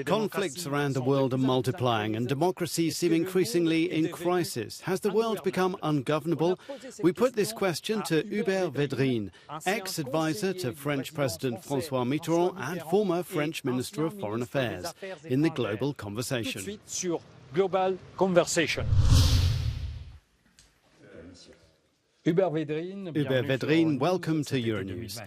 Conflicts around the world are multiplying and democracies seem increasingly in crisis. Has the world become ungovernable? We put this question to Hubert Védrine, ex-advisor to French President François Mitterrand and former French Minister of Foreign Affairs, in the Global Conversation. Hubert Védrine, welcome to Euronews.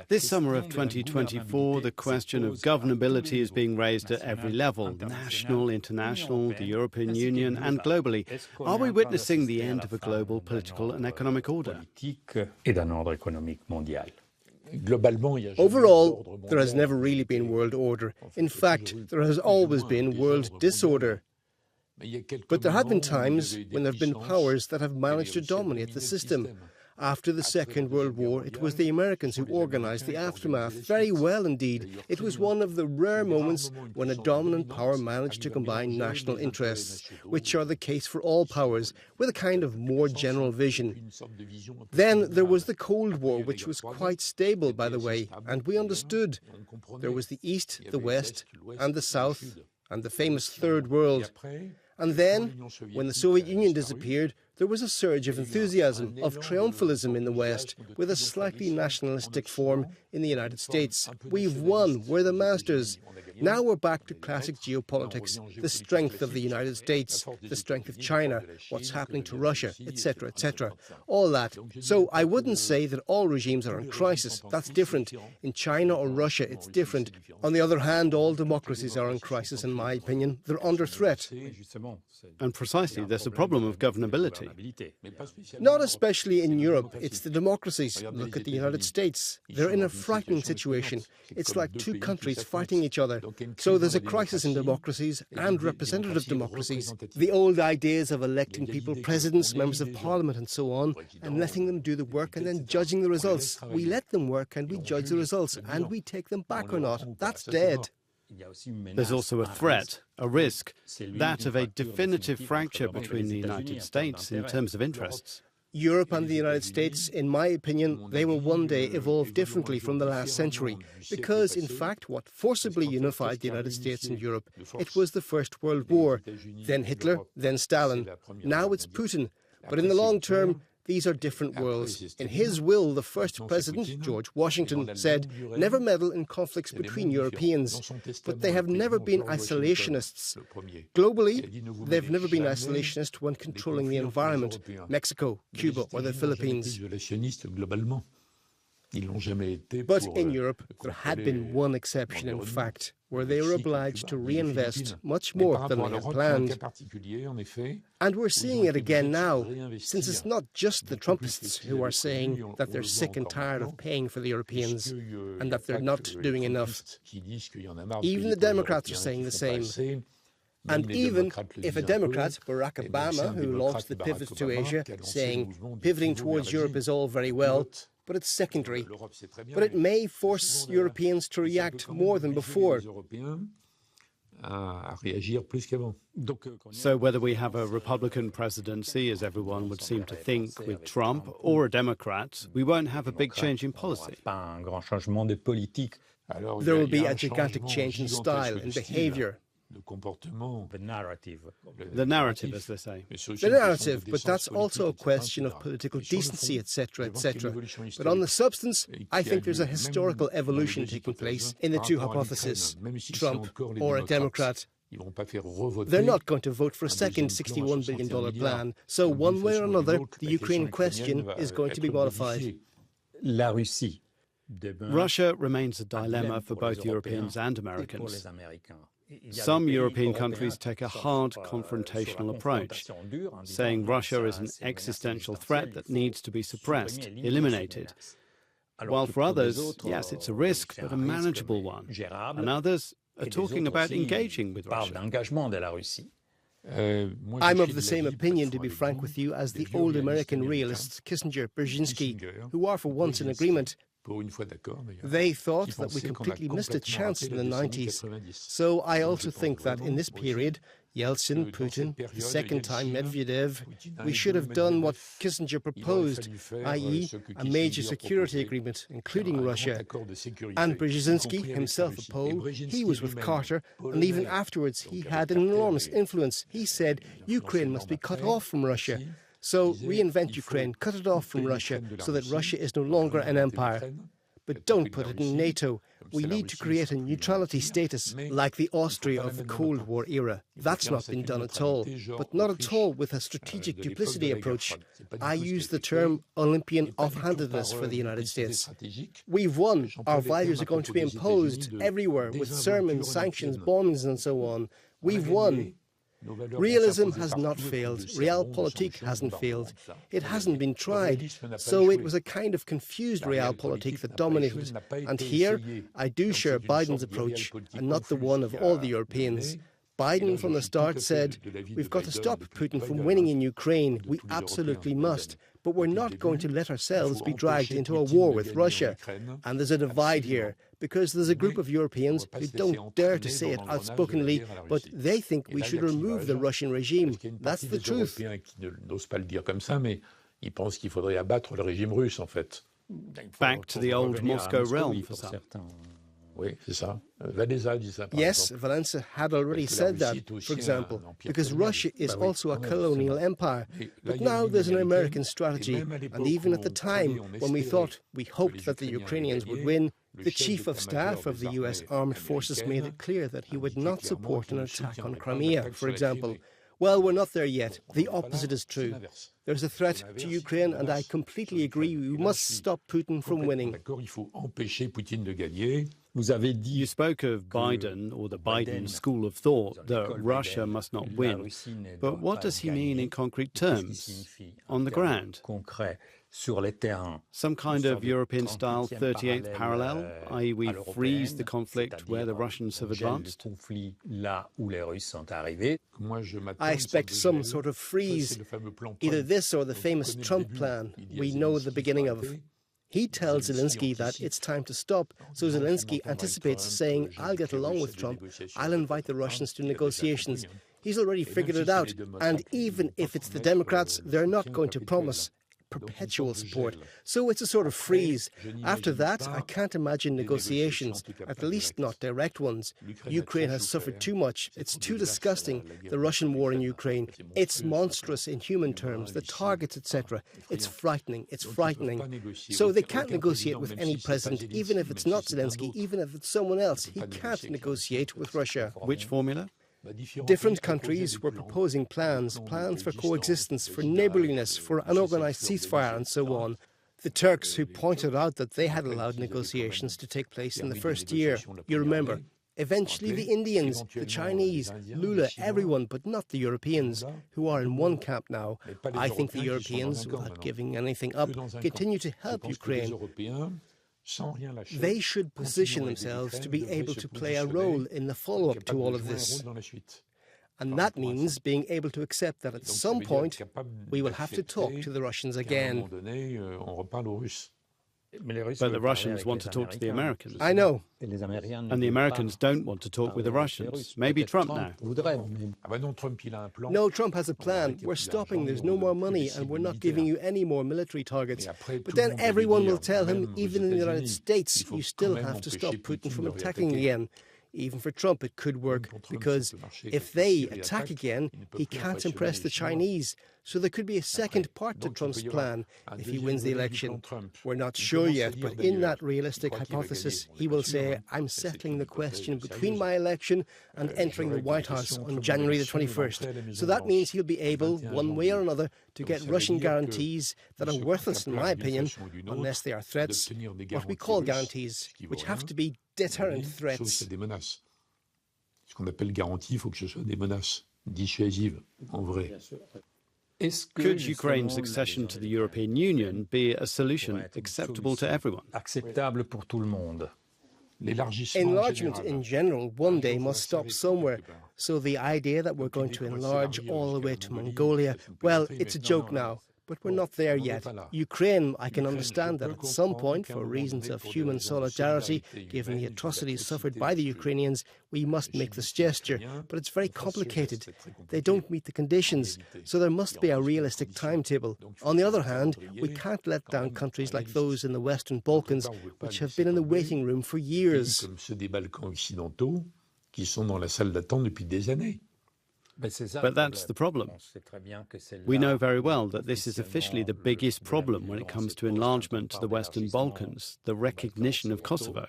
This summer of 2024, the question of governability is being raised at every level, national, international, the European Union and globally. Are we witnessing the end of a global political and economic order? Overall, there has never really been world order. In fact, there has always been world disorder. But there have been times when there have been powers that have managed to dominate the system. After the Second World War, it was the Americans who organized the aftermath very well indeed. It was one of the rare moments when a dominant power managed to combine national interests, which are the case for all powers, with a kind of more general vision. Then there was the Cold War, which was quite stable, by the way, and we understood. There was the East, the West, and the South, and the famous Third World. And then, when the Soviet Union disappeared, there was a surge of enthusiasm, of triumphalism in the West, with a slightly nationalistic form in the United States. We've won, we're the masters. Now we're back to classic geopolitics, the strength of the United States, the strength of China, what's happening to Russia, etc., etc., all that. So I wouldn't say that all regimes are in crisis. That's different. In China or Russia, it's different. On the other hand, all democracies are in crisis, in my opinion. They're under threat. And precisely, there's a problem of governability. Not especially in Europe. It's the democracies. Look at the United States. They're in a frightening situation. It's like two countries fighting each other. So there's a crisis in democracies and representative democracies. The old ideas of electing people presidents, members of parliament and so on, and letting them do the work and then judging the results. We let them work and we judge the results and we take them back or not. That's dead. There's also a threat, a risk, that of a definitive fracture between the United States in terms of interests. Europe and the United States, in my opinion, they will one day evolve differently from the last century, because, in fact, what forcibly unified the United States and Europe, it was the First World War, then Hitler, then Stalin. Now it's Putin. But in the long term, these are different worlds. In his will, the first president, George Washington, said, never meddle in conflicts between Europeans. But they have never been isolationists. Globally, they've never been isolationists when controlling the environment, Mexico, Cuba, or the Philippines. But in Europe, there had been one exception, in fact, where they were obliged to reinvest much more than they had planned. And we're seeing it again now, since it's not just the Trumpists who are saying that they're sick and tired of paying for the Europeans and that they're not doing enough. Even the Democrats are saying the same. And even if a Democrat, Barack Obama, who launched the pivot to Asia, saying pivoting towards Europe is all very well, but it's secondary. But it may force Europeans to react more than before. So whether we have a Republican presidency, as everyone would seem to think, with Trump, or a Democrat, we won't have a big change in policy. There will be a gigantic change in style, in behavior. The narrative, as they say. The narrative, but that's also a question of political decency, etc., etc. But on the substance, I think there's a historical evolution taking place in the two hypotheses, Trump or a Democrat. They're not going to vote for a second $61 billion plan, so one way or another, the Ukraine question is going to be modified. Russia remains a dilemma for both Europeans and Americans. Some European countries take a hard confrontational approach, saying Russia is an existential threat that needs to be suppressed, eliminated. While for others, yes, it's a risk, but a manageable one. And others are talking about engaging with Russia. I'm of the same opinion, to be frank with you, as the old American realists Kissinger, Brzezinski, who are for once in agreement. They thought that we completely missed a chance in the 90s. So I also think that in this period, Yeltsin, Putin, the second time Medvedev, we should have done what Kissinger proposed, i.e. a major security agreement, including Russia. And Brzezinski, himself a Pole, he was with Carter, and even afterwards he had an enormous influence. He said Ukraine must be cut off from Russia. So reinvent Ukraine, cut it off from Russia, so that Russia is no longer an empire. But don't put it in NATO. We need to create a neutrality status, like the Austria of the Cold War era. That's not been done at all, but not at all with a strategic duplicity approach. I use the term Olympian offhandedness for the United States. We've won. Our values are going to be imposed everywhere with sermons, sanctions, bombings and so on. We've won. Realism has not failed. Realpolitik hasn't failed. It hasn't been tried. So it was a kind of confused realpolitik that dominated. And here, I do share Biden's approach, and not the one of all the Europeans. Biden from the start said, we've got to stop Putin from winning in Ukraine. We absolutely must. But we're not going to let ourselves be dragged into a war with Russia. And there's a divide here, because there's a group of Europeans who don't dare to say it outspokenly, but they think we should remove the Russian regime. That's the truth. Back to the old Moscow realm for some. Yes, Valenza had already said that, for example, because Russia is also a colonial empire. But now there's an American strategy, and even at the time when we hoped that the Ukrainians would win, the Chief of Staff of the US Armed Forces made it clear that he would not support an attack on Crimea, for example. Well, we're not there yet. The opposite is true. There's a threat to Ukraine, and I completely agree. We must stop Putin from winning. You spoke of Biden, or the Biden school of thought, that Russia must not win. But what does he mean in concrete terms, on the ground? Some kind of European-style 38th parallel, i.e. we freeze the conflict where the Russians have advanced? I expect some sort of freeze, either this or the famous Trump plan we know the beginning of. He tells Zelensky that it's time to stop, so Zelensky anticipates saying, I'll get along with Trump, I'll invite the Russians to negotiations. He's already figured it out, and even if it's the Democrats, they're not going to promise perpetual support. So it's a sort of freeze. After that, I can't imagine negotiations, at least not direct ones. Ukraine has suffered too much. It's too disgusting, the Russian war in Ukraine. It's monstrous in human terms, the targets, etc. It's frightening. It's frightening. So they can't negotiate with any president, even if it's not Zelensky, even if it's someone else. He can't negotiate with Russia. Which formula? Different countries were proposing plans for coexistence, for neighbourliness, for an organised ceasefire and so on. The Turks, who pointed out that they had allowed negotiations to take place in the first year, you remember. Eventually the Indians, the Chinese, Lula, everyone, but not the Europeans, who are in one camp now. I think the Europeans, without giving anything up, continue to help Ukraine. They should position themselves to be able to play a role in the follow-up to all of this. And that means being able to accept that at some point we will have to talk to the Russians again. But the Russians want to talk to the Americans. I know. And the Americans don't want to talk with the Russians. Maybe Trump now. No, Trump has a plan. We're stopping. There's no more money, and we're not giving you any more military targets. But then everyone will tell him, even in the United States, you still have to stop Putin from attacking again. Even for Trump, it could work, because if they attack again, he can't impress the Chinese. So there could be a second part to Trump's plan if he wins the election. We're not sure yet, but in that realistic hypothesis, he will say, I'm settling the question between my election and entering the White House on January the 21st. So that means he'll be able, one way or another, to get Russian guarantees that are worthless, in my opinion, unless they are threats, what we call guarantees, which have to be deterrent threats. Ce qu'on appelle garantie, il faut que ce soit des menaces dissuasives, en vrai. Could Ukraine's accession to the European Union be a solution acceptable to everyone? Enlargement in general one day must stop somewhere. So the idea that we're going to enlarge all the way to Mongolia, well, it's a joke now. But we're not there yet. Ukraine, I can understand that at some point, for reasons of human solidarity, given the atrocities suffered by the Ukrainians, we must make this gesture. But it's very complicated. They don't meet the conditions, so there must be a realistic timetable. On the other hand, we can't let down countries like those in the Western Balkans, which have been in the waiting room for years. But that's the problem. We know very well that this is officially the biggest problem when it comes to enlargement to the Western Balkans, the recognition of Kosovo.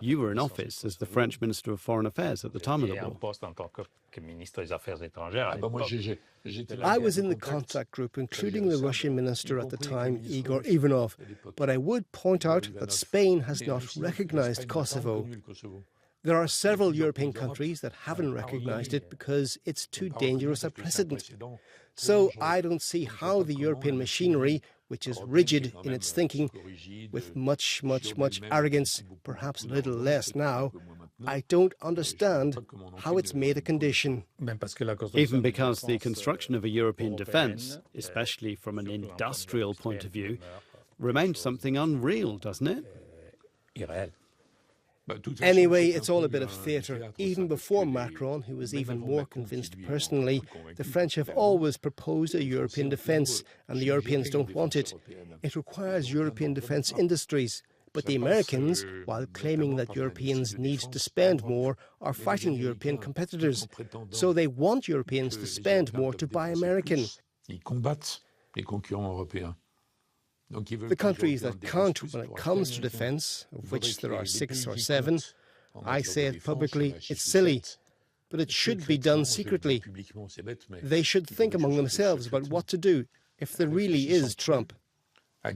You were in office as the French Minister of Foreign Affairs at the time of the war. I was in the contact group, including the Russian minister at the time, Igor Ivanov, but I would point out that Spain has not recognized Kosovo. There are several European countries that haven't recognized it because it's too dangerous a precedent. So I don't see how the European machinery, which is rigid in its thinking, with much arrogance, perhaps a little less now, I don't understand how it's made a condition. Even because the construction of a European defence, especially from an industrial point of view, remains something unreal, doesn't it? Anyway, it's all a bit of theatre. Even before Macron, who was even more convinced personally, the French have always proposed a European defence, and the Europeans don't want it. It requires European defence industries. But the Americans, while claiming that Europeans need to spend more, are fighting European competitors. So they want Europeans to spend more to buy American. The countries that can't when it comes to defence, of which there are 6 or 7, I say it publicly, it's silly, but it should be done secretly. They should think among themselves about what to do if there really is Trump. The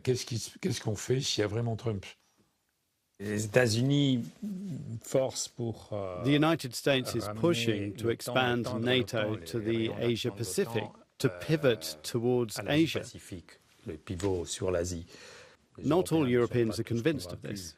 United States is pushing to expand NATO to the Asia-Pacific, to pivot towards Asia. Not all Europeans are convinced of this.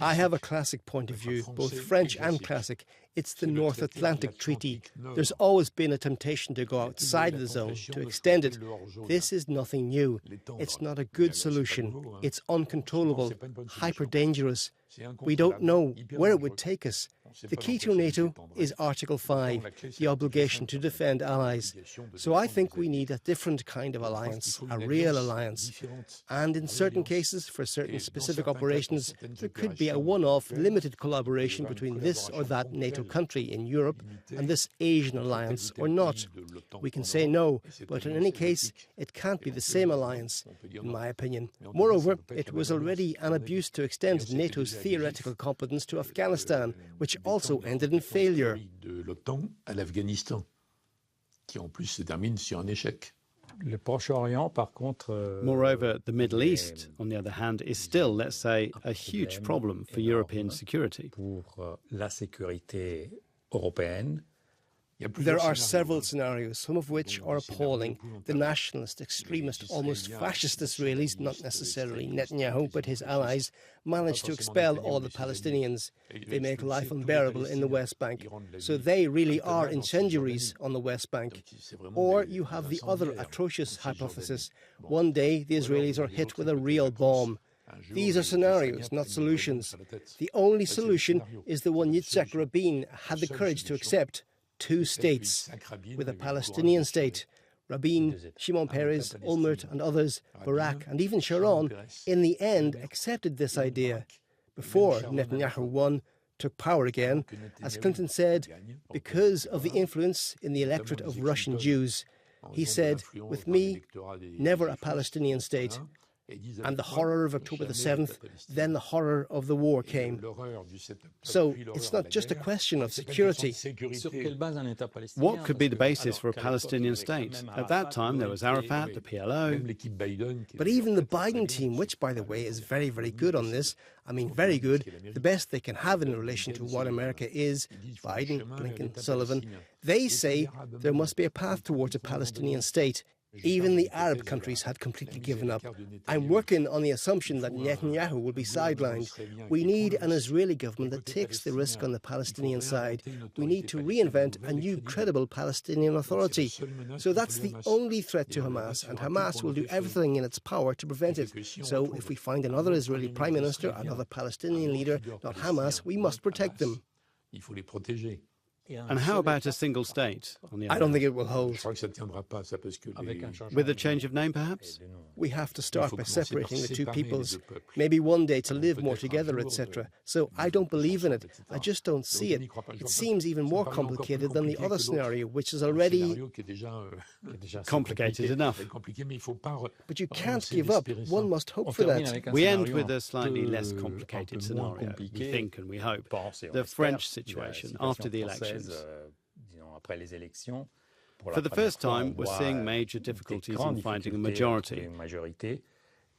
I have a classic point of view, both French and classic. It's the North Atlantic Treaty. There's always been a temptation to go outside the zone, to extend it. This is nothing new. It's not a good solution. It's uncontrollable, hyper-dangerous. We don't know where it would take us. The key to NATO is Article 5, the obligation to defend allies. So I think we need a different kind of alliance, a real alliance. And in certain cases, for certain specific operations, there could be a one-off limited collaboration between this or that NATO country in Europe and this Asian alliance or not. We can say no, but in any case, it can't be the same alliance, in my opinion. Moreover, it was already an abuse to extend NATO's theoretical competence to Afghanistan, which also ended in failure. Moreover, the Middle East, on the other hand, is still, let's say, a huge problem for European security. There are several scenarios, some of which are appalling. The nationalist, extremist, almost fascist Israelis, not necessarily Netanyahu, but his allies, managed to expel all the Palestinians. They make life unbearable in the West Bank. So they really are incendiaries on the West Bank. Or you have the other atrocious hypothesis. One day the Israelis are hit with a real bomb. These are scenarios, not solutions. The only solution is the one Yitzhak Rabin had the courage to accept. 2 states, with a Palestinian state. Rabin, Shimon Peres, Olmert and others, Barak and even Sharon, in the end accepted this idea. Before Netanyahu won, took power again, as Clinton said, because of the influence in the electorate of Russian Jews. He said, with me, never a Palestinian state. And the horror of October the 7th, then the horror of the war came. So it's not just a question of security. What could be the basis for a Palestinian state? At that time, there was Arafat, the PLO. But even the Biden team, which, by the way, is very, very good on this, I mean, very good, the best they can have in relation to what America is, Biden, Blinken, Sullivan, they say there must be a path towards a Palestinian state. Even the Arab countries had completely given up. I'm working on the assumption that Netanyahu will be sidelined. We need an Israeli government that takes the risk on the Palestinian side. We need to reinvent a new credible Palestinian Authority. So that's the only threat to Hamas, and Hamas will do everything in its power to prevent it. So if we find another Israeli Prime Minister, another Palestinian leader, not Hamas, we must protect them. And how about a single state? I don't think it will hold. With a change of name, perhaps? We have to start by separating the two peoples, maybe one day to live more together, etc. So I don't believe in it. I just don't see it. It seems even more complicated than the other scenario, which is already complicated enough. But you can't give up. One must hope for that. We end with a slightly less complicated scenario, we think and we hope. The French situation after the elections. For the first time, we're seeing major difficulties in finding a majority.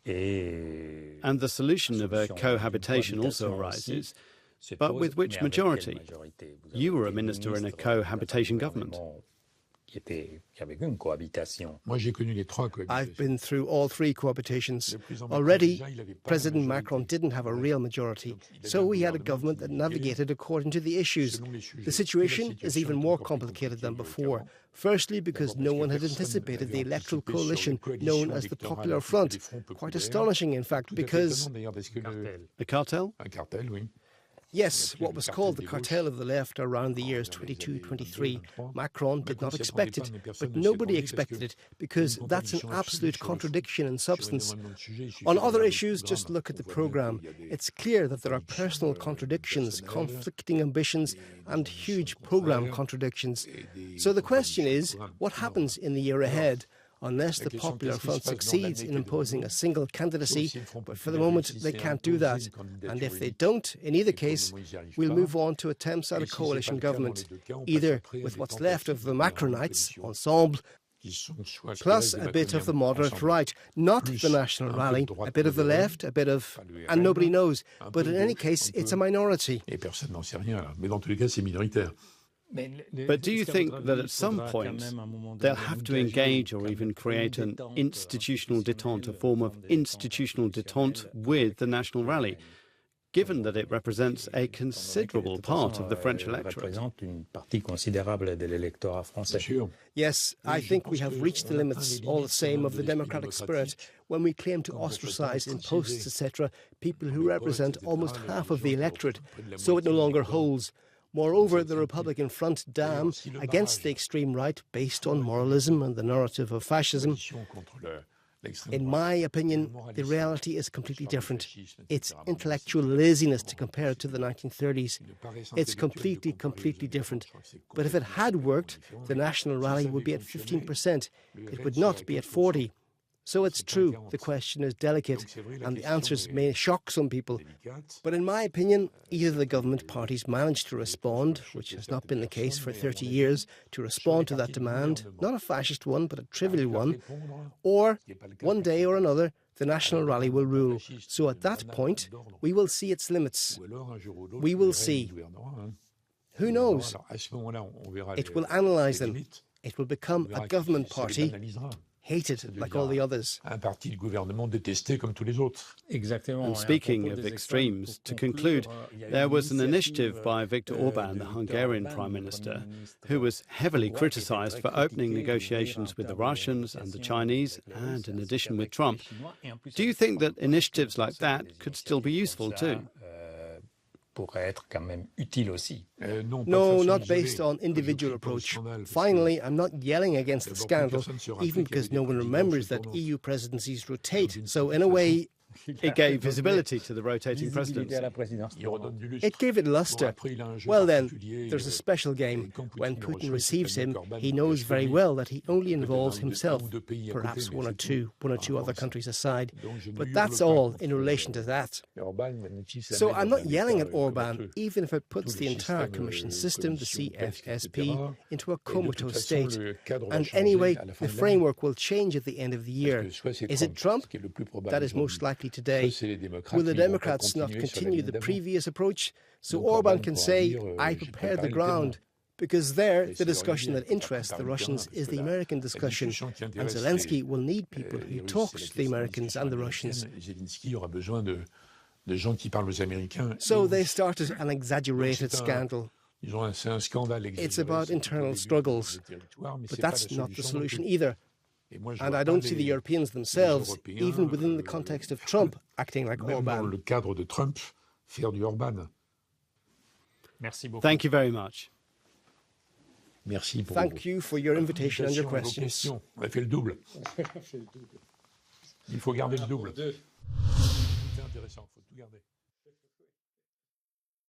And the solution of a cohabitation also arises. But with which majority? You were a minister in a cohabitation government. I've been through all three cohabitations. Already, President Macron didn't have a real majority, so he had a government that navigated according to the issues. The situation is even more complicated than before. Firstly, because no one had anticipated the electoral coalition known as the Popular Front. Quite astonishing, in fact, because... A cartel? Yes, what was called the cartel of the left around the years 22-23. Macron did not expect it, but nobody expected it, because that's an absolute contradiction in substance. On other issues, just look at the programme. It's clear that there are personal contradictions, conflicting ambitions, and huge programme contradictions. So the question is, what happens in the year ahead? Unless the Popular Front succeeds in imposing a single candidacy, but for the moment they can't do that. And if they don't, in either case, we'll move on to attempts at a coalition government, either with what's left of the Macronites, Ensemble, plus a bit of the moderate right, not the National Rally, a bit of the left, a bit of... and nobody knows. But in any case, it's a minority. But do you think that at some point they'll have to engage or even create an institutional détente, a form of institutional détente with the National Rally, given that it represents a considerable part of the French electorate? Yes, I think we have reached the limits, all the same, of the democratic spirit when we claim to ostracize in posts, etc., people who represent almost half of the electorate, so it no longer holds. Moreover, the Republican Front dam against the extreme right, based on moralism and the narrative of fascism, in my opinion, the reality is completely different. It's intellectual laziness to compare it to the 1930s. It's completely different. But if it had worked, the National Rally would be at 15%. It would not be at 40%. So it's true, the question is delicate, and the answers may shock some people. But in my opinion, either the government parties managed to respond, which has not been the case for 30 years, to respond to that demand, not a fascist one, but a trivial one, or one day or another, the National Rally will rule. So at that point, we will see its limits. We will see. Who knows? It will analyse them. It will become a government party, hated like all the others. And speaking of extremes, to conclude, there was an initiative by Viktor Orban, the Hungarian Prime Minister, who was heavily criticised for opening negotiations with the Russians and the Chinese, and in addition with Trump. Do you think that initiatives like that could still be useful too? No, not based on individual approach. Finally, I'm not yelling against the scandal, even because no one remembers that EU presidencies rotate. So in a way, it gave visibility to the rotating presidency. It gave it luster. Well then, there's a special game. When Putin receives him, he knows very well that he only involves himself, perhaps one or two other countries aside. But that's all in relation to that. So I'm not yelling at Orban, even if it puts the entire Commission system, the CFSP, into a comatose state. And anyway, the framework will change at the end of the year. Is it Trump? That is most likely today. Will the Democrats not continue the previous approach? So Orban can say, I prepared the ground, Because there, the discussion that interests the Russians is the American discussion, and Zelensky will need people who talk to the Americans and the Russians. So they started an exaggerated scandal. It's about internal struggles, but that's not the solution either. And I don't see the Europeans themselves, even within the context of Trump, acting like Orban. Thank you very much. Thank you for your invitation and your questions. On a fait le double. Il faut garder le double. C'est intéressant, il faut tout garder.